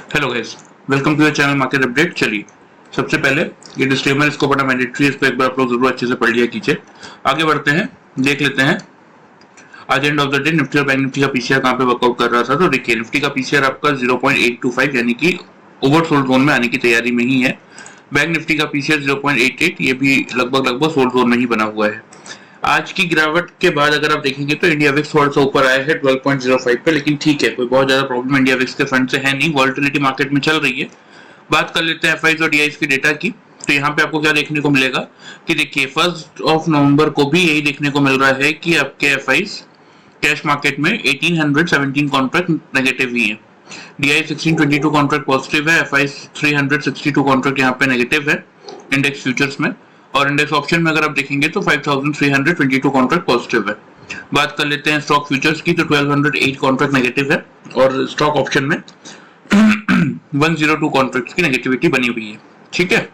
Hello guys, welcome to the channel market update. चलिए, सबसे पहले ये डिस्क्लेमर, इसको बड़ा मैंडेटरी है, इसको एक बार आप लोग जरूर अच्छे से पढ़ लिया कीजिए। आगे बढ़ते हैं, देख लेते हैं आज end of the day Nifty और बैंक निफ्टी का पीसीआर कहाँ पे वर्कआउट कर रहा था। तो देखिए, निफ्टी का पीसीआर आपका 0.825 यानी कि ओवरसोल्ड जोन में आने की तैयारी में ही है। बैंक निफ्टी का पीसीआर 0.88, ये भी लगभग सोल्ड जोन में ही बना हुआ है। आज की गिरावट के बाद अगर आप देखेंगे तो इंडिया विक्स थोड़ा सा ऊपर आया है 12.05 पे, लेकिन ठीक है, कोई बहुत ज्यादा प्रॉब्लम इंडिया विक्स के फ्रंट से है नहीं। वॉलेटिलिटी मार्केट में चल रही है। बात कर लेते हैं एफआईज और डीआईज की डेटा की। तो यहाँ पे आपको क्या देखने को मिलेगा कि देखिए, 1 नवंबर को भी यही देखने को मिल रहा है कि आपके एफआईज कैश मार्केट में 1817 कॉन्ट्रैक्ट नेगेटिव ही है। डीआई 1622 कॉन्ट्रैक्ट पॉजिटिव है, एफआई 362 कॉन्ट्रैक्ट यहाँ पे नेगेटिव है इंडेक्स फ्यूचर्स में। और इंडेक्स ऑप्शन में अगर आप देखेंगे तो 5322 कॉन्ट्रैक्ट पॉजिटिव है। बात कर लेते हैं स्टॉक फ्यूचर्स की, तो 1208 कॉन्ट्रैक्ट नेगेटिव है और स्टॉक ऑप्शन में 102 कॉन्ट्रैक्ट की नेगेटिविटी बनी हुई है। ठीक है,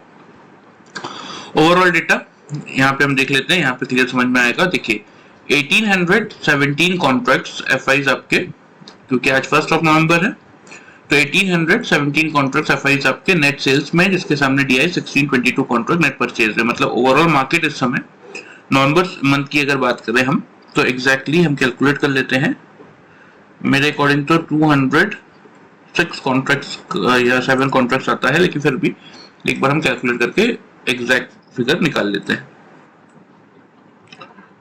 ओवरऑल डेटा यहाँ पे हम देख लेते हैं, यहाँ पे क्लियर समझ में आएगा। देखिए, 1817 कॉन्ट्रैक्ट्स एफआईज आपके, क्योंकि आज 1 नवंबर है, तो 1817 कॉन्ट्रैक्ट एफआईज आपके नेट सेल्स में, जिसके सामने डीआई 1622 कॉन्ट्रैक्ट नेट परचेज है। मतलब ओवरऑल मार्केट इस समय नवंबर मंथ की अगर बात करें हम, तो एग्जैक्टली हम कैलकुलेट कर लेते हैं। मेरे अकॉर्डिंग तो 206 कॉन्ट्रैक्ट्स या 7 कॉन्ट्रैक्ट्स आता है, लेकिन फिर भी एक बार हम कैलकुलेट करके एग्जैक्ट फिगर निकाल लेते हैं।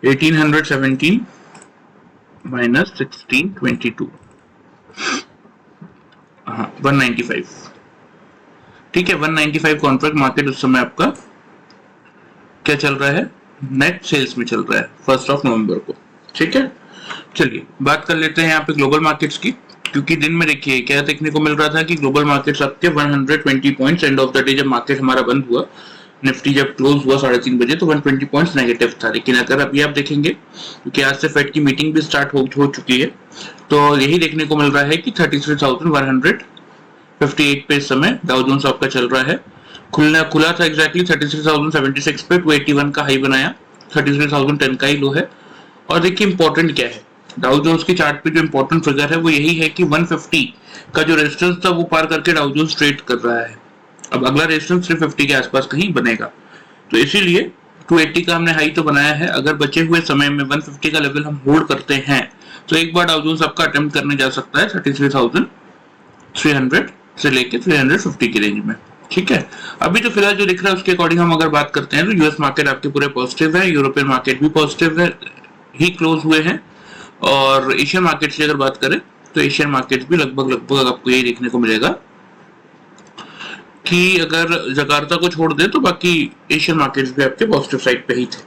1817 माइनस 1622, हाँ 195। ठीक है, 195 कॉन्ट्रैक्ट मार्केट उस समय आपका क्या चल रहा है, नेट सेल्स में चल रहा है 1 नवंबर को। ठीक है, चलिए बात कर लेते हैं यहाँ पे ग्लोबल मार्केट्स की। क्योंकि दिन में देखिए क्या देखने को मिल रहा था कि ग्लोबल मार्केट्स आपके 120 points end of the day, जब मार्केट हमारा बंद हुआ, निफ्टी जब क्लोज हुआ 3:30 बजे, तो 120 पॉइंट्स नेगेटिव था। लेकिन अगर अभी आप देखेंगे, क्योंकि आज से फेड की मीटिंग भी स्टार्ट हो चुकी है, तो यही देखने को मिल रहा है कि 33,158 पे इस समय डाउ जोन्स आपका चल रहा है। खुला था एग्जैक्टली 33,076 पे, 281 का हाई बनाया, 33,010 का ही लो है। और देखिए इंपॉर्टेंट क्या है, डाउ जोन्स की चार्ट पे जो इंपॉर्टेंट फिगर है वो यही है कि 150 का जो रेजिस्टेंस था वो पार करके डाउ जोन्स ट्रेड कर रहा है। अब अगला रेजिस्टेंस 350 के आसपास कहीं बनेगा, तो इसीलिए 280 का हमने हाई तो बनाया है। अगर बचे हुए समय में 150 का लेवल हम होल्ड करते हैं, तो एक बार डाउ जोन्स आपका अटेम्प्ट करने जा सकता है 33,300 से लेके 350 की रेंज में। ठीक है, अभी तो फिलहाल जो दिख रहा है उसके अकॉर्डिंग हम अगर बात करते हैं, तो यूएस मार्केट आपके पूरे पॉजिटिव है, यूरोपियन मार्केट भी पॉजिटिव है ही क्लोज हुए हैं। और एशियन मार्केट की अगर बात करें, तो एशियन मार्केट भी लगभग आपको यही देखने को मिलेगा कि अगर जकार्ता को छोड़ दे तो बाकी एशियन मार्केट्स भी आपके पॉजिटिव साइड पे ही थे।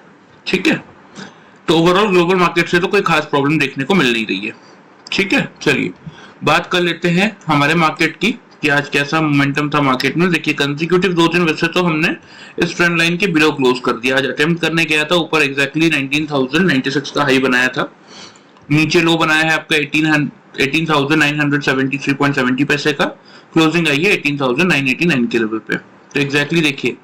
ठीक है, तो ओवरऑल ग्लोबल मार्केट से तो कोई खास प्रॉब्लम देखने को मिल नहीं रही है। ठीक है, चलिए बात कर लेते हैं हमारे मार्केट की कि आज कैसा मोमेंटम था मार्केट में। देखिए, कंसेक्यूटिव 2 दिन वैसे तो हमने इस ट्रेंड लाइन के बिलो क्लोज कर दिया। आज अटेम्प्ट करने गया था ऊपर, एग्जैक्टली 19,096 का हाई बनाया था, नीचे लो बनाया है आपका 18,973.70 पैसे का, क्लोजिंग आई है 18,989 के लेवल पे। तो एग्जैक्टली देखिए,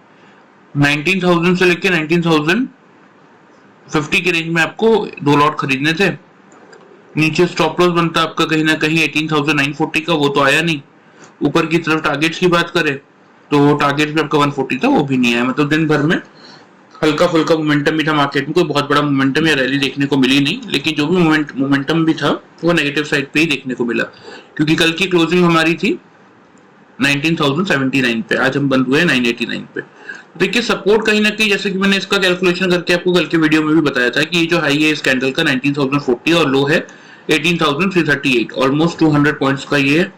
19,000 से लेके 19,050 के रेंज में आपको 2 लॉट खरीदने थे। नीचे स्टॉप लॉस बनता आपका कहीं ना कहीं 18,940 का, वो तो आया नहीं। ऊपर की तरफ टारगेट्स की बात करें तो टारगेट भी आपका 140 था, वो भी नहीं आया। मतलब दिन भर में हल्का फुल्का मोमेंटम भी था मार्केट में, कोई बहुत बड़ा मोमेंटम या रैली देखने को मिली नहीं। लेकिन जो भी मोमेंटम भी था वो नेगेटिव साइड पे ही देखने को मिला, क्योंकि कल की क्लोजिंग हमारी थी 19,079 पे, आज हम बंद हुए 989 पे। देखिए सपोर्ट कहीं ना कहीं, जैसे कि मैंने इसका कैलकुलेशन करके आपको कल के वीडियो में भी बताया था कि ये जो हाई है इस कैंडल का 19,040 और लो है 18,338, ऑलमोस्ट 200 पॉइंट्स का ये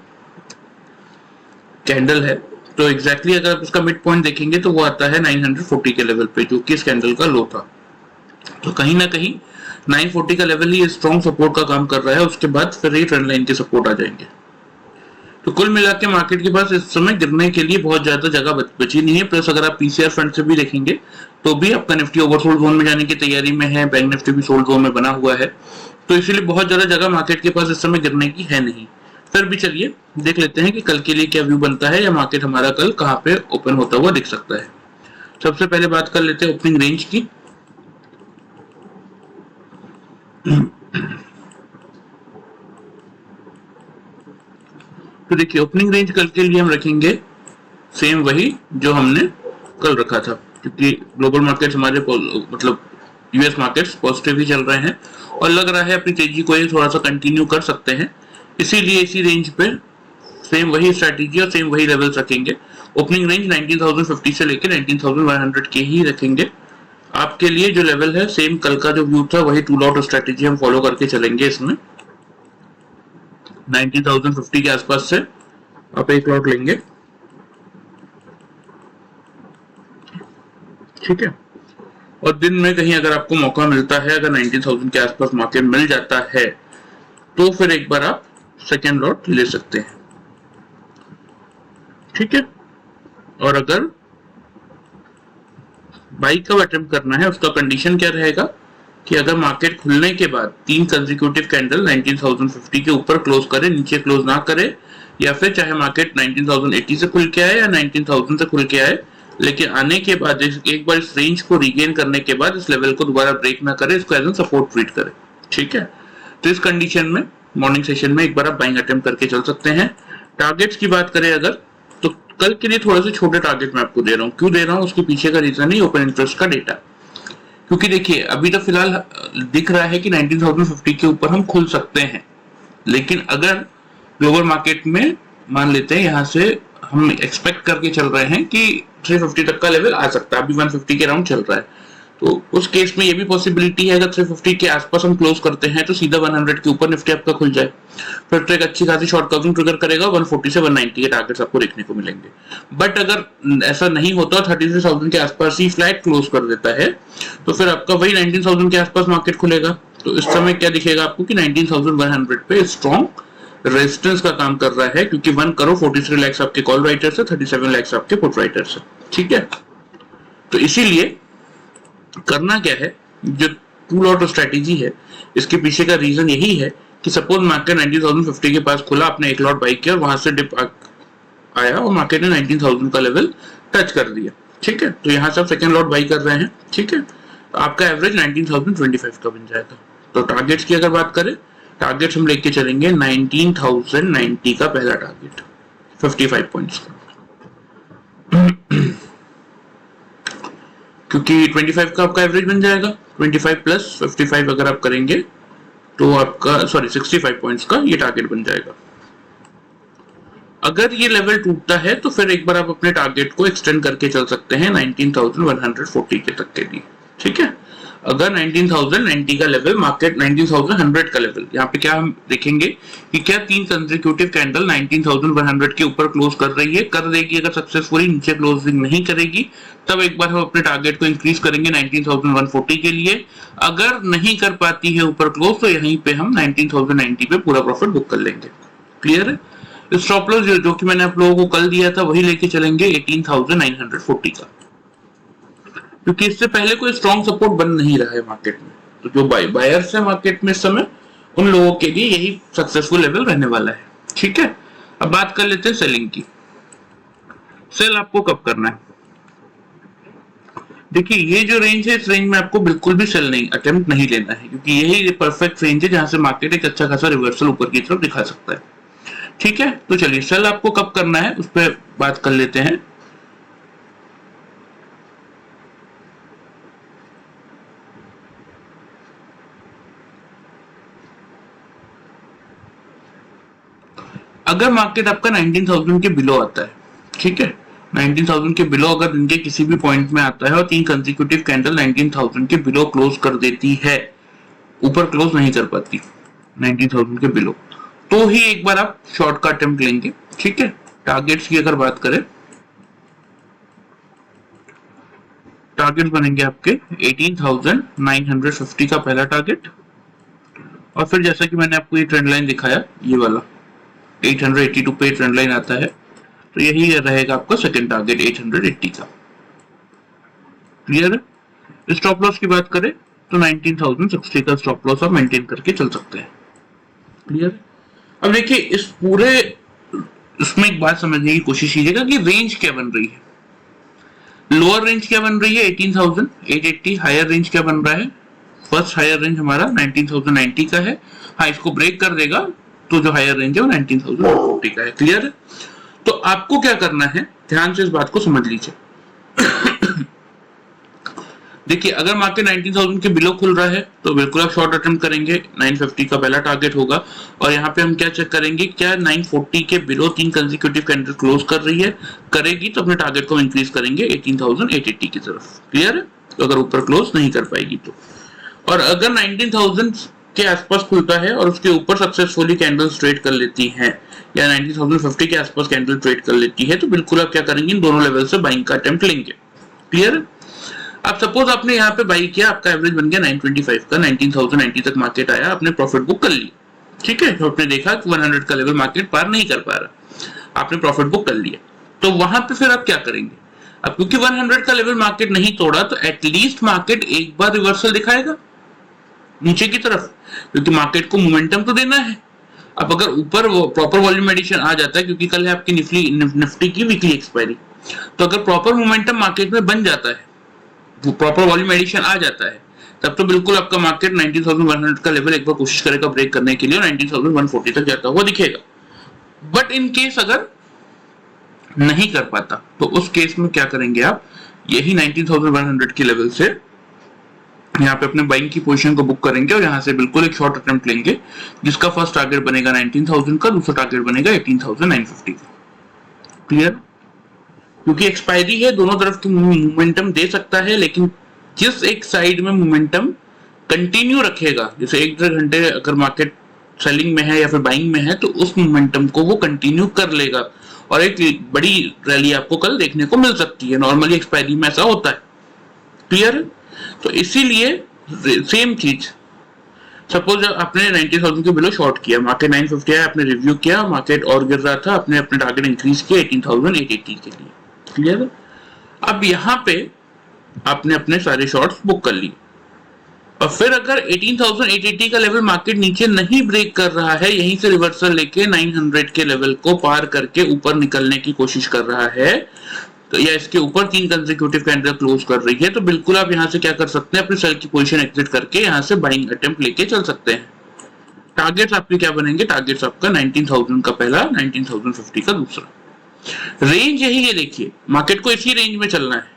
कैंडल है। तो एग्जैक्टली अगर आप इसका मिड पॉइंट देखेंगे तो वो आता है 940 के लेवल पे, जो कि इस कैंडल का लो था। तो कहीं ना कहीं 940 का लेवल ही स्ट्रॉन्ग सपोर्ट का काम कर रहा है, उसके बाद फिर ये ट्रेंड लाइन के सपोर्ट आ जाएंगे। तो कुल मिला के मार्केट के पास इस समय गिरने के लिए बहुत ज्यादा जगह बची नहीं है। प्लस अगर आप पीसीआर फ्रंट से भी देखेंगे तो भी आपका निफ्टी ओवरसोल्ड जोन में जाने की तैयारी में है, बैंक निफ्टी भी सोल्ड जोन में बना हुआ है। तो इसीलिए बहुत ज्यादा जगह मार्केट के पास इस समय गिरने की है नहीं। फिर भी चलिए देख लेते हैं कि कल के लिए क्या व्यू बनता है, या मार्केट हमारा कल कहाँ पे ओपन होता हुआ दिख सकता है। सबसे पहले बात कर लेते हैं ओपनिंग रेंज की। तो देखिए ओपनिंग रेंज कल के लिए हम रखेंगे सेम वही जो हमने कल रखा था, क्योंकि ग्लोबल मार्केट्स हमारे मतलब यूएस मार्केट्स पॉजिटिव ही चल रहे हैं और लग रहा है अपनी तेजी को ये थोड़ा सा कंटिन्यू कर सकते हैं, इसीलिए इसी रेंज पे सेम वही स्ट्रैटेजी और सेम वही लेवल्स रखेंगे। ओपनिंग रेंज 19,050 से लेकर 19,100 के ही रखेंगे। आपके लिए जो लेवल है सेम कल का जो व्यू था वही टूल आउट स्ट्रैटेजी हम फॉलो करके चलेंगे। इसमें 19,050 के आसपास से आप एक लॉट लेंगे, ठीक है। और दिन में कहीं अगर आपको मौका मिलता है, अगर 19,000 के आसपास मार्केट मिल जाता है तो फिर एक बार आप सेकेंड लॉट ले सकते हैं, ठीक है। और अगर बाई कब अटेम्प्ट करना है उसका कंडीशन क्या रहेगा कि अगर मार्केट खुलने के बाद 3 कंसेक्यूटिव कैंडल 19,050 के ऊपर क्लोज करे, नीचे क्लोज ना करे, या फिर चाहे मार्केट 19,080 से खुल के आए या 19,000 से खुल के आए, लेकिन आने के बाद एक बार इस रेंज को रिगेन करने के बाद इस लेवल को दोबारा ब्रेक ना करे, इसको एज एन सपोर्ट ट्रीट करे, ठीक है। तो इस कंडीशन में मॉर्निंग सेशन में एक बार आप बाइंग अटेम्प्ट करके चल सकते हैं। टारगेट्स की बात करें अगर, तो कल के लिए थोड़े से छोटे टारगेट मैं आपको दे रहा हूँ। क्यों दे रहा हूँ उसके पीछे का रीजन है ओपन इंटरेस्ट का डेटा, क्योंकि देखिए अभी तो फिलहाल दिख रहा है कि 19,050 के ऊपर हम खुल सकते हैं, लेकिन अगर ग्लोबल मार्केट में मान लेते हैं यहां से हम एक्सपेक्ट करके चल रहे हैं कि 350 तक का लेवल आ सकता है, अभी 150 के राउंड चल रहा है, तो उस केस में ये भी पॉसिबिलिटी है अगर 350 के आसपास हम क्लोज करते हैं तो सीधा 100 के ऊपर निफ्टी आपका खुल जाए, फिर तो एक अच्छी खासी शॉर्ट कवरिंग ट्रिगर करेगा, 140 से 190 के टारगेट्स आपको देखने को मिलेंगे। बट अगर ऐसा नहीं होता 33,000 के आसपास ही फ्लैट क्लोज कर देता है तो फिर आपका वही 19,000 के आसपास मार्केट खुलेगा। तो इस समय क्या दिखेगा आपको कि 19,100 पे स्ट्रॉन्ग रेजिस्टेंस का काम कर रहा है, क्योंकि 1 करोड़ 43 लाख आपके कॉल राइटर्स है, 37 लाख आपके पुट राइटर्स है, ठीक है। तो इसीलिए करना क्या है, जो टू लॉट स्ट्रेटेजी है इसके पीछे का रीजन यही है कि सपोज मार्केट 19,050 के पास खुला, आपने एक लॉट बाई किया और वहां से डिप आया और मार्केट ने 19,000 का लेवल टच कर दिया, ठीक है। तो यहां से आप सेकंड लॉट बाई कर रहे हैं, ठीक है। तो आपका एवरेज 19,025 का बन जाएगा। तो टारगेट्स की अगर बात करें, टारगेट हम लेके चलेंगे 19,090 का पहला टारगेट 55 पॉइंट्स का, क्योंकि 25 का आपका एवरेज बन जाएगा, 25 प्लस 55 अगर आप करेंगे तो आपका 65 पॉइंट्स का ये टारगेट बन जाएगा। अगर ये लेवल टूटता है तो फिर एक बार आप अपने टारगेट को एक्सटेंड करके चल सकते हैं 19,140 के तक के लिए, ठीक है। अगर 19,090 का लेवल, मार्केट 19,100 का लेवल, यहाँ पे क्या हम देखेंगे कि क्या 3 कंसेक्यूटिव कैंडल 19,100 के ऊपर क्लोज कर रही है, कर देगी। अगर सक्सेसफुली नीचे क्लोजिंग नहीं करेगी तब एक बार हम अपने टारगेट को इंक्रीज करेंगे 19,140 के लिए। अगर नहीं कर पाती है ऊपर क्लोज तो यहीं पे हम 19,090 पे पूरा प्रॉफिट बुक कर लेंगे। क्लियर है। स्टॉप लॉस जो कि मैंने आप लोगों को कल दिया था वही लेके चलेंगे 18,940 का, क्योंकि इससे पहले कोई स्ट्रॉन्ग सपोर्ट बन नहीं रहा है मार्केट में। तो जो बायर्स है मार्केट में इस समय, उन लोगों के लिए यही सक्सेसफुल लेवल रहने वाला है, ठीक है। अब बात कर लेते हैं सेलिंग की। सेल आपको कब करना है? देखिए ये जो रेंज है, इस रेंज में आपको बिल्कुल भी सेल नहीं अटेम्प्ट नहीं लेना है, क्योंकि यही परफेक्ट रेंज है जहां से मार्केट एक अच्छा खासा रिवर्सल ऊपर की तरफ दिखा सकता है, ठीक है। तो चलिए सेल आपको कब करना है उस पर बात कर लेते हैं। अगर मार्केट आपका 19,000 के बिलो आता है, ठीक है, 19,000 के बिलो अगर दिन के किसी भी पॉइंट में आता है और 3 कंसेक्यूटिव कैंडल 19,000 के बिलो क्लोज कर देती है, ऊपर क्लोज नहीं कर पाती 19,000 के बिलो, तो ही एक बार आप शॉर्ट का अटेम्प्ट लेंगे, ठीक है। टारगेट्स की अगर बात करें, टारगेट बनेंगे आपके 18,950 का पहला टारगेट, और फिर जैसा कि मैंने आपको ये ट्रेंड लाइन दिखाया, ये वाला 882 पे ट्रेंड लाइन आता है, तो यही रहेगा आपका सेकंड टारगेट 880 का। क्लियर है। स्टॉप लॉस की बात करें तो 19,060 का स्टॉप लॉस आप मेंटेन करके चल सकते हैं। क्लियर। अब देखिए इस पूरे इसमें एक बात समझने की कोशिश कीजिएगा कि रेंज क्या बन रही है। लोअर रेंज क्या बन रही है 18,880, हायर रेंज क्या बन रहा है, फर्स्ट हायर रेंज हमारा 19,090 का है। हाँ, इसको ब्रेक कर देगा तो जो हायर रेंज है वो 19,140 का है। क्लियर है? तो आपको क्या करना है, ध्यान से इस बात को समझ लीजिए। देखिए, अगर मार्केट 19,000 के बिलो खुल रहा है तो बिल्कुल आप शॉर्ट अटेम्प्ट करेंगे, 950 का पहला टारगेट होगा। और यहाँ पे हम क्या चेक करेंगे, क्या 940 के बिलो 3 कंसेक्यूटिव कैंडल क्लोज कर रही है, करेगी तो अपने टारगेट को इंक्रीज करेंगे 18,880 की तरफ। क्लियर है? तो अगर ऊपर क्लोज नहीं कर पाएगी तो, और अगर 19,000 के आसपास खुलता है और उसके ऊपर सक्सेसफुली कैंडल्स ट्रेड कर लेती हैं या 19,050 के आसपास कैंडल ट्रेड कर लेती है, तो बिल्कुल आप क्या करेंगे, इन दोनों लेवल से बाइंग का अटेम्प्ट लेंगे। क्लियर है? अब सपोज आपने यहाँ पे बाई किया, आपका एवरेज बन गया 925 का, 19,090 तक मार्केट आया, आपने प्रॉफिट बुक कर ली। ठीक है? तो आपने देखा कि 100 का लेवल मार्केट पार नहीं कर पा रहा, आपने प्रॉफिट बुक कर लिया। तो वहां पे फिर आप क्या करेंगे, अब क्योंकि 100 का लेवल मार्केट नहीं तोड़ा तो एटलीस्ट मार्केट एक बार रिवर्सल दिखाएगा नीचे की तरफ, क्योंकि मार्केट को मोमेंटम तो देना है। अब अगर ऊपर प्रॉपर वॉल्यूम एडिशन आ जाता है, क्योंकि कल है आपकी निफ्टी की वीकली एक्सपायरी, तो अगर प्रॉपर मोमेंटम मार्केट में बन जाता है, प्रॉपर वॉल्यूम एडिशन आ जाता है, तब तो बिल्कुल आपका मार्केट 19,100 का लेवल एक बार कोशिश करेगा ब्रेक करने के लिए, 19,140 तक जाता हुआ दिखेगा। बट इन केस अगर नहीं कर पाता तो उस केस में क्या करेंगे आप, यही 19,100 के लेवल से यहाँ पे अपने बाइंग की पोजीशन को बुक करेंगे और यहाँ से बिल्कुल एक शॉर्ट अटेम्प्ट लेंगे, जिसका फर्स्ट टारगेट बनेगा 19,000 का, दूसरा टारगेट बनेगा 18,950 का। क्लियर? क्योंकि एक्सपायरी है, दोनों तरफ की मोमेंटम दे सकता है, लेकिन जिस एक साइड में मोमेंटम कंटिन्यू रखेगा, जैसे 1-1.5 घंटे अगर मार्केट सेलिंग में है या फिर बाइंग में है, तो उस मोमेंटम को वो कंटिन्यू कर लेगा और एक बड़ी रैली आपको कल देखने को मिल सकती है। नॉर्मली एक्सपायरी में ऐसा होता है। क्लियर? तो इसीलिए सेम चीज, सपोज आपने 90,000 के बिलो शॉर्ट किया, मार्केट 950 है, आपने रिव्यू किया, मार्केट और गिर रहा था, आपने अपने टारगेट इंक्रीज किया 18,880 के लिए। क्लियर? अब यहां पे आपने अपने सारे शॉर्ट्स बुक कर लिए, और फिर अगर 18,880 का लेवल मार्केट नीचे नहीं ब्रेक कर रहा है, यहीं से रिवर्सल लेके 900 के लेवल को पार करके ऊपर निकलने की कोशिश कर रहा है, तो या इसके ऊपर 3 कंसेक्यूटिव कैंडल क्लोज कर रही है, तो बिल्कुल आप यहां से क्या कर सकते हैं, अपनी सेल की पोजीशन एग्जिट करके यहां से बाइंग अटेम्प्ट लेके चल सकते हैं। टारगेट्स आपके क्या बनेंगे, टारगेट्स आपका 19,000 का पहला, 19,050 का दूसरा। रेंज यही है, देखिए मार्केट को इसी रेंज में चलना है।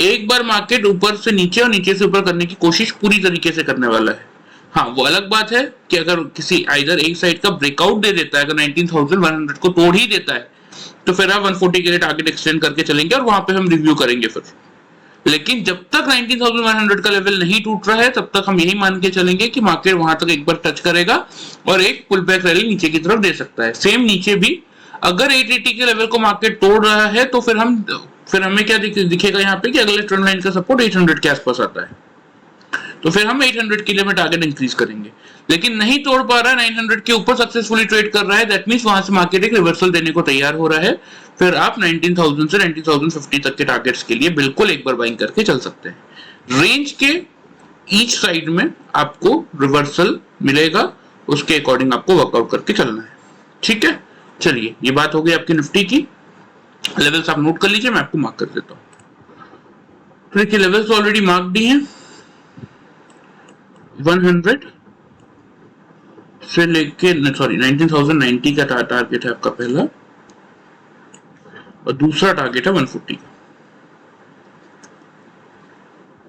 एक बार मार्केट ऊपर से नीचे और नीचे से ऊपर करने की कोशिश पूरी तरीके से करने वाला है। हाँ, वो अलग बात है कि अगर किसी आइदर एक साइड का ब्रेकआउट दे देता है, अगर 19,100 को तोड़ ही देता है, तो फिर आप 140 के लिए टारगेट एक्सटेंड करके चलेंगे और वहां पे हम रिव्यू करेंगे फिर। लेकिन जब तक 19,100 का लेवल नहीं टूट रहा है, तब तक हम यही मान के चलेंगे कि मार्केट वहां तक एक बार टच करेगा और एक पुल बैक रैली नीचे की तरफ दे सकता है। सेम नीचे भी अगर 880 के लेवल को मार्केट तोड़ रहा है, तो फिर हमें क्या दिखेगा यहाँ पे कि अगले ट्रेंड लाइन का सपोर्ट 800 के आसपास आता है, तो फिर हम 800 के लिए में टारगेट इंक्रीज करेंगे। लेकिन नहीं तोड़ पा रहा है, 900 के ऊपर सक्सेसफुली ट्रेड कर रहा है, दैट मींस वहां से मार्केट एक रिवर्सल देने को तैयार हो रहा है, फिर आप 19,000 से 19,050 तक के टारगेट्स के लिए बिल्कुल एक बार बाइंग करके चल सकते हैं। रेंज के ईच साइड में आपको रिवर्सल मिलेगा, उसके अकॉर्डिंग आपको वर्कआउट करके चलना है। ठीक है? चलिए, ये बात हो गई आपकी निफ्टी की। लेवल्स आप नोट कर लीजिए, मैं आपको मार्क कर देता हूं। तो देखिए, लेवल्स ऑलरेडी मार्क दी हैं। 100 से लेके 19,090 का टारगेट है आपका पहला, और दूसरा टारगेट है 140 का।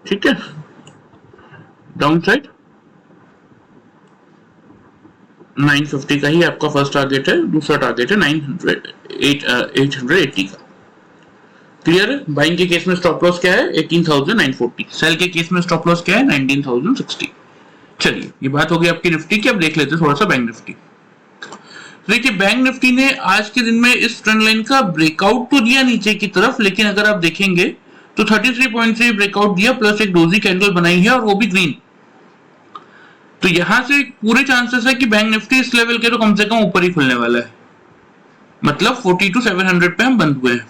ठीक है? डाउन साइड 950 का ही आपका फर्स्ट टारगेट है, दूसरा टारगेट है 880 का। क्लियर है? बाइंग के केस में स्टॉप लॉस क्या है, 18,940। सेल के केस में स्टॉप लॉस क्या है, 19,060। चलिए, ये बात हो गई आपकी निफ्टी की। अब देख लेते हैं थोड़ा सा बैंक निफ्टी। देखिए, बैंक निफ्टी ने आज के दिन में इस ट्रेंड लाइन का ब्रेकआउट तो दिया नीचे की तरफ, लेकिन अगर आप देखेंगे तो 33.3 ब्रेकआउट दिया, प्लस एक डोजी कैंडल बनाई है और वो भी ग्रीन। तो यहां से पूरे चांसेस है कि बैंक निफ्टी इस लेवल के तो कम से कम ऊपर ही खुलने वाला है, मतलब 42,700 पे हम बंद हुए हैं।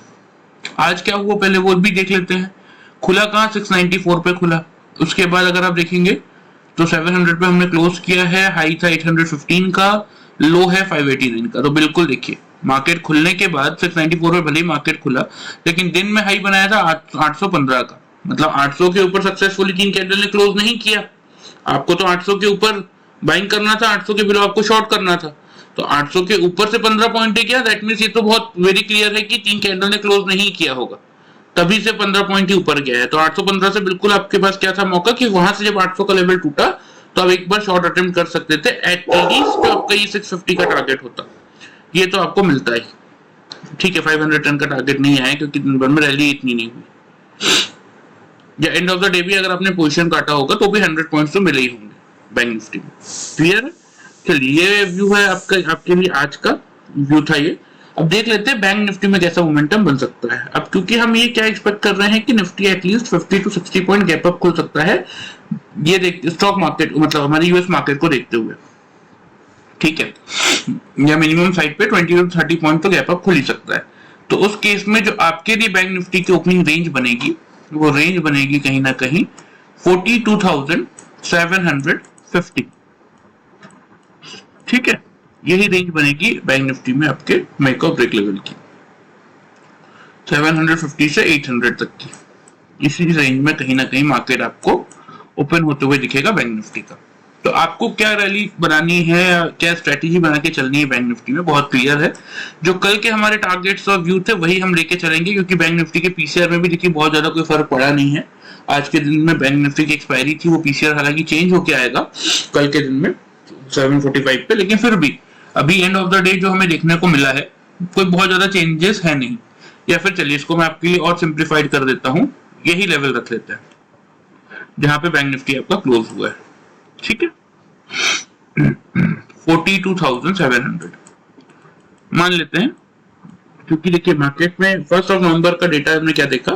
आज क्या हुआ पहले वो भी देख लेते हैं। खुला कहां, 694 पे खुला। उसके बाद अगर आप देखेंगे तो 700 पे हमने क्लोज किया है, हाई था 815 का, लो है 589 का। तो बिल्कुल देखिए, मार्केट खुलने के बाद 694 पे भले ही मार्केट खुला, लेकिन दिन में हाई बनाया था 815 का, मतलब 800 के ऊपर सक्सेसफुली 3 कैंडल ने क्लोज नहीं किया। आपको तो 800 के ऊपर बाइंग करना था 800 के बिलो आपको शॉर्ट करना था, तो 800 के ऊपर से 15 पॉइंट है क्या, दैट मींस ये तो बहुत वेरी क्लियर है कि 3 कैंडल ने क्लोज नहीं किया होगा, तभी से 15 पॉइंट ही ऊपर गया है। तो 815 से बिल्कुल आपके पास क्या था मौका कि वहां से जब 800 का लेवल टूटा तो आप एक बार शॉर्ट अटेम्प्ट कर सकते थे, एटलीस्ट जो आपका ये 650 का टारगेट होता, ये तो आपको मिलता ही। ठीक है 500 टन का टारगेट नहीं आया क्योंकि दिन भर में रैली इतनी नहीं हुई, या एंड ऑफ द डे भी अगर आपने पोजीशन काटा होगा तो भी 100 पॉइंट्स तो मिले ही होंगे बैंक निफ्टी में। क्लियर है? चलिए ये व्यू है आपका, आपके लिए आज का व्यू था ये। अब देख लेते हैं बैंक निफ्टी में कैसा मोमेंटम बन सकता है। अब क्योंकि हम ये क्या एक्सपेक्ट कर रहे हैं कि Nifty at least 50 to 60 point gap up खुल सकता है, ये देख स्टॉक मार्केट मतलब हमारी यूएस मार्केट को देखते हुए, ठीक है, या मिनिमम साइड पे 20 टू 30 पॉइंट तो गैप अप खुल ही सकता है। तो उस केस में जो आपके लिए बैंक निफ्टी की ओपनिंग रेंज बनेगी, वो रेंज बनेगी कहीं ना कहीं 42,750, ठीक है, यही रेंज बनेगी बैंक निफ्टी में आपके मेक और ब्रेक लेवल की, 750 से 800 तक की, इसी रेंज में कहीं ना कहीं मार्केट आपको ओपन होते हुए दिखेगा बैंक निफ्टी का। तो आपको क्या रैली बनानी है, क्या स्ट्रेटेजी बना के चलनी है बैंक निफ्टी में, बहुत क्लियर है। जो कल के हमारे टारगेट्स और व्यू थे वही हम लेके चलेंगे, क्योंकि बैंक निफ्टी के पीसीआर में भी देखिए बहुत ज्यादा कोई फर्क पड़ा नहीं है। आज के दिन में बैंक निफ्टी की एक्सपायरी थी, वो पीसीआर हालांकि चेंज होके आएगा कल के दिन में 745 पे, लेकिन फिर भी अभी एंड ऑफ द डे जो हमें देखने को मिला है कोई बहुत ज्यादा चेंजेस है नहीं। या फिर चलिए इसको मैं आपके लिए और सिंप्लीफाइड कर देता हूँ, यही लेवल रख लेते हैं जहां पे बैंक निफ्टी आपका क्लोज हुआ है, ठीक है, 42,700 मान लेते हैं। क्योंकि देखिए मार्केट में 1 नवंबर का डेटा हमने क्या देखा,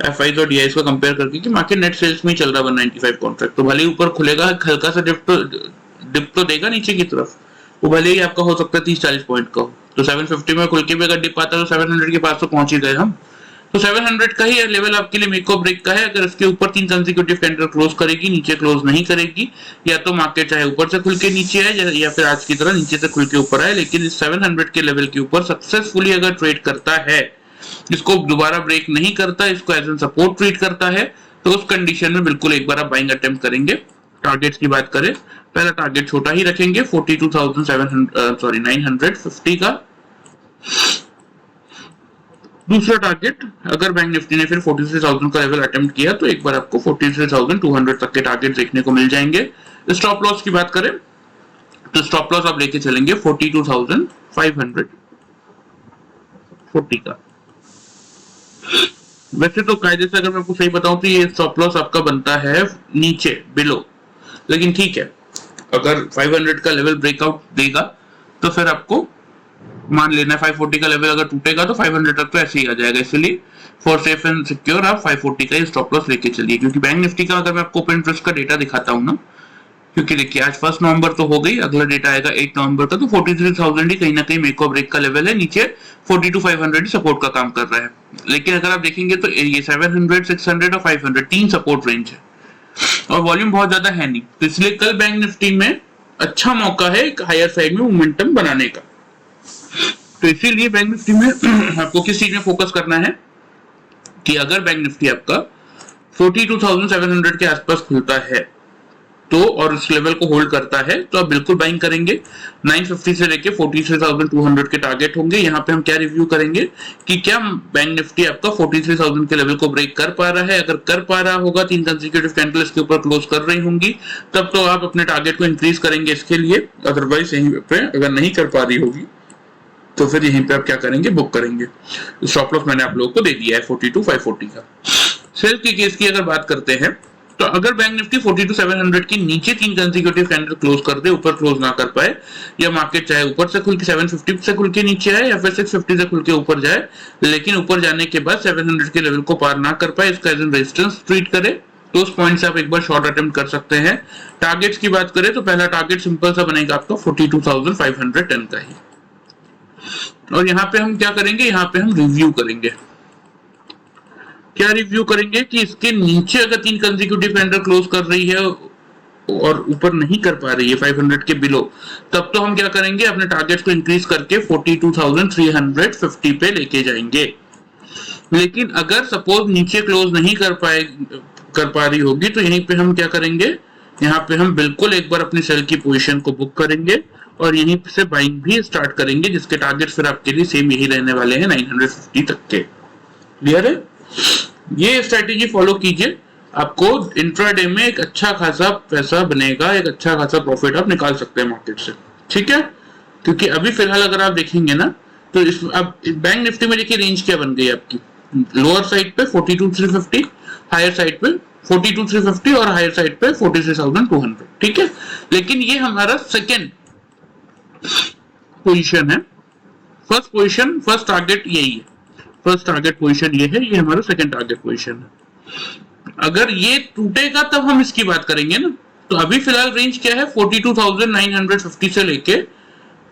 एफआईज और डीआईज को कंपेयर करके कि मार्केट नेट सेल्स में ही चल रहा 195 कॉन्ट्रैक्ट, तो भले ही ऊपर खुलेगा, हल्का सा डिप तो देगा नीचे की तरफ, वो भले ही आपका हो सकता है 30-40 पॉइंट का हो, तो 750 में खुल के भी अगर डिप आता है तो 700 के पास तो पहुंच ही गए हम। तो 700 का ही लेवल आपके लिए मेक और ब्रेक का है। अगर इसके ऊपर 3 कंसेक्यूटिव कैंडल क्लोज करेगी, नीचे क्लोज नहीं करेगी, या तो मार्केट चाहे ऊपर से खुल के नीचे आए या फिर आज की तरह नीचे से खुल के ऊपर आए, लेकिन इस 700 के लेवल के ऊपर सक्सेसफुली अगर ट्रेड करता है, इसको दोबारा ब्रेक नहीं करता, इसको एज एन सपोर्ट ट्रीट करता है, तो उस कंडीशन में बिल्कुल एक बार आप बाइंग अटेम्प्ट करेंगे। टारगेट्स की बात करें, पहला टारगेट छोटा ही रखेंगे 42,950 का। दूसरा टारगेट अगर बैंक निफ्टी ने फिर 43,000 का लेवल अटेम्प्ट किया तो एक बार आपको 43,200 तक के टारगेट देखने को मिल जाएंगे। स्टॉप लॉस की बात करें तो स्टॉप लॉस आप लेके चलेंगे 42,540 का। वैसे तो कायदे से अगर मैं आपको सही बताऊं तो ये स्टॉप लॉस आपका बनता है नीचे बिलो, लेकिन ठीक है अगर 500 का लेवल ब्रेकआउट देगा तो फिर आपको मान लेना 540 का लेवल अगर टूटेगा तो 500 तक तो ऐसे ही आ जाएगा, इसलिए फॉर सेफ एंड सिक्योर आप 540 का स्टॉप लॉस लेके चलिए। क्योंकि बैंक निफ्टी का अगर मैं आपको ओपन इंटरेस्ट का डेटा दिखाता हूँ ना, क्योंकि देखिए आज 1 नवंबर तो हो गई, अगला डेटा आएगा 8 नवंबर का, तो 43,000 ही कहीं ना कहीं मेक और ब्रेक का लेवल है, नीचे 42,500 सपोर्ट का काम कर रहा है। लेकिन अगर आप देखेंगे तो ये 700, 600 और 500 3 सपोर्ट रेंज है और वॉल्यूम बहुत ज्यादा है नहीं, तो इसलिए कल बैंक निफ्टी में अच्छा मौका है हायर साइड में मोमेंटम बनाने का। तो इसीलिए बैंक निफ्टी में आपको किस चीज में फोकस करना है कि अगर बैंक निफ्टी आपका 42,700 के आसपास खुलता है तो और उस लेवल को होल्ड करता है तो आप बिल्कुल बाइंग करेंगे। 950 से लेके 43,200 के टारगेट होंगे। यहाँ पे हम क्या रिव्यू करेंगे कि क्या बैंक निफ्टी आपका 43,000 के लेवल को ब्रेक कर पा रहा है। अगर कर पा रहा होगा, 3 कंसेक्यूटिव कैंडल्स के ऊपर क्लोज कर रही होंगी, तब तो आप अपने टारगेट को इंक्रीज करेंगे इसके लिए। अदरवाइज यहीं पे अगर नहीं कर पा रही होगी तो फिर यहीं पे आप क्या करेंगे, बुक करेंगे। स्टॉप लॉस मैंने आप लोगों को दे दिया है 42,540 का। सेल के केस की अगर बात करते हैं तो अगर बैंक निफ्टी 42,700 के नीचे 3 कंसेक्यूटिव कैंडल क्लोज कर दे, ऊपर क्लोज ना कर पाए, या मार्केट चाहे ऊपर से खुल के 750 से खुल के नीचे आए या फिर 650 से खुल के ऊपर जाए, लेकिन ऊपर जाने के बाद 700 के लेवल को पार ना कर पाए, इसका एज एन रेजिस्टेंस ट्रीट करे, तो उस पॉइंट से आप एक बार शॉर्ट अटेम्प्ट कर सकते हैं। टारगेट्स की बात करें तो पहला टारगेट सिंपल सा बनेगा आपका 42,510 का ही। और यहाँ पे हम क्या करेंगे, यहाँ पे हम रिव्यू करेंगे। क्या रिव्यू करेंगे कि इसके नीचे अगर 3 कंसेक्यूटिव कैंडल क्लोज कर रही है और ऊपर नहीं कर पा रही है 500 के बिलो, तब तो हम क्या करेंगे, अपने टारगेट्स को इंक्रीज करके 42,350 पे लेके जाएंगे। लेकिन अगर सपोज नीचे क्लोज नहीं कर पा रही होगी तो यहीं पे हम क्या करेंगे, यहाँ पे हम बिल्कुल एक बार अपनी सेल की पोजीशन को बुक करेंगे और यहीं से बाइंग भी स्टार्ट करेंगे, जिसके टारगेट फिर आपके लिए सेम यही रहने वाले हैं 950 तक के। क्लियर है? ये स्ट्रेटेजी फॉलो कीजिए, आपको इंट्राडे में एक अच्छा खासा पैसा बनेगा, एक अच्छा खासा प्रॉफिट आप निकाल सकते हैं मार्केट से। ठीक है, क्योंकि अभी फिलहाल अगर आप देखेंगे ना तो इस अब बैंक निफ्टी में देखिए रेंज क्या बन गई आपकी, लोअर साइड पे 42,350, हायर साइड पे 42,350 और हायर साइड पे 43,200। ठीक है, लेकिन ये हमारा सेकेंड पोजीशन है, फर्स्ट पोजीशन फर्स्ट टारगेट यही है, फर्स्ट टारगेट पोजीशन ये है, ये हमारा सेकेंड टारगेट पोजीशन है। अगर ये टूटेगा तब हम इसकी बात करेंगे ना, तो अभी फिलहाल रेंज क्या है 42,950 से लेके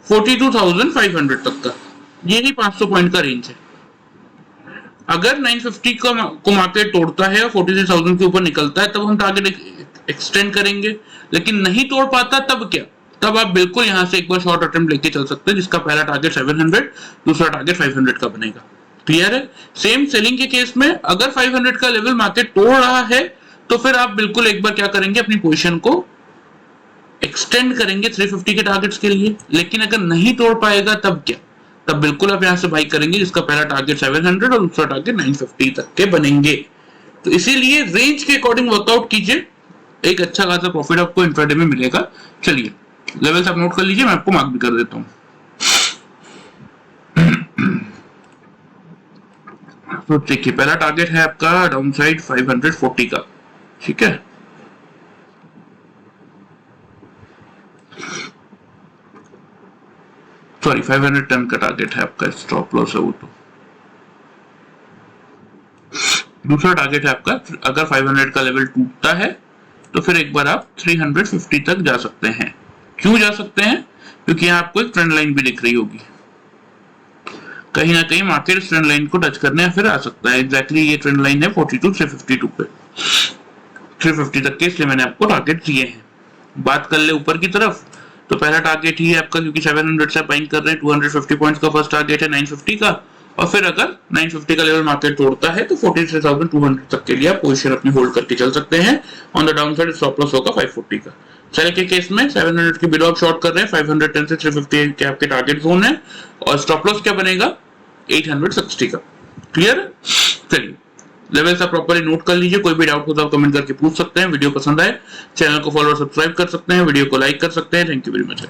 42,500 तक का, ये ही 500 पॉइंट का रेंज है। अगर 950 को मार्केट तोड़ता है और 46,000 के ऊपर निकलता है तब हम टारगेट एक्सटेंड करेंगे, लेकिन नहीं तोड़ पाता तब क्या, तब आप बिल्कुल यहां से एक बार शॉर्ट अटेम्प्ट लेके चल सकते हैं, जिसका पहला टारगेट 700, दूसरा टारगेट 500 का बनेगा। क्लियर है? सेम सेलिंग के केस में अगर 500 का लेवल मार्केट तोड़ रहा है तो फिर आप बिल्कुल एक बार क्या करेंगे, अपनी पोजीशन को एक्सटेंड करेंगे 350 के टारगेट्स के लिए। लेकिन अगर नहीं तोड़ पाएगा तब क्या, तब बिल्कुल आप यहां से बाई करेंगे, जिसका पहला टारगेट 700 और दूसरा टारगेट 950 तक के बनेंगे। तो इसीलिए रेंज के अकॉर्डिंग वर्कआउट कीजिए, एक अच्छा खासा प्रॉफिट आपको इंट्राडे में मिलेगा। चलिए लेवल्स आप नोट कर लीजिए, मैं आपको मार्क भी कर देता हूं। तो देखिए पहला टारगेट है आपका डाउन साइड 540 का। ठीक है, सॉरी 510 का टारगेट है आपका, स्टॉप लॉस है वो। तो दूसरा टारगेट है आपका, अगर 500 का लेवल टूटता है तो फिर एक बार आप 350 तक जा सकते हैं। क्यों जा सकते हैं? क्योंकि यहाँ आपको एक ट्रेंड लाइन भी दिख रही होगी, कहीं ना कहीं मार्केट ट्रेंड लाइन को टच करने फिर आ सकता है। एग्जैक्टली ये ट्रेंड लाइन है 42,352 पे, 350 तक के, इसलिए मैंने आपको टारगेट दिए हैं। बात कर ले ऊपर की तरफ, तो पहला टारगेट ही है आपका, क्योंकि 700 से बाइंग कर रहे हैं, 250 पॉइंट्स का फर्स्ट टारगेट है 950 का, और फिर अगर 950 का लेवल मार्केट तोड़ता है तो 43,200 तक के लिए आप पोजीशन अपनी होल्ड करके चल सकते हैं। On the down side stop loss होगा 540 का। सेल के केस में 700 के बिलो आप शॉर्ट कर रहे हैं, 510 से 350 के आपके टारगेट जोन है, और स्टॉप लॉस क्या बनेगा 860 का। क्लियर? चलिए लेवल्स आप प्रॉपर्ली नोट कर लीजिए, कोई भी डाउट हो तो आप कमेंट करके पूछ सकते हैं। वीडियो पसंद आए चैनल को फॉलो और सब्सक्राइब कर सकते हैं, वीडियो को लाइक कर सकते हैं। Thank you very much.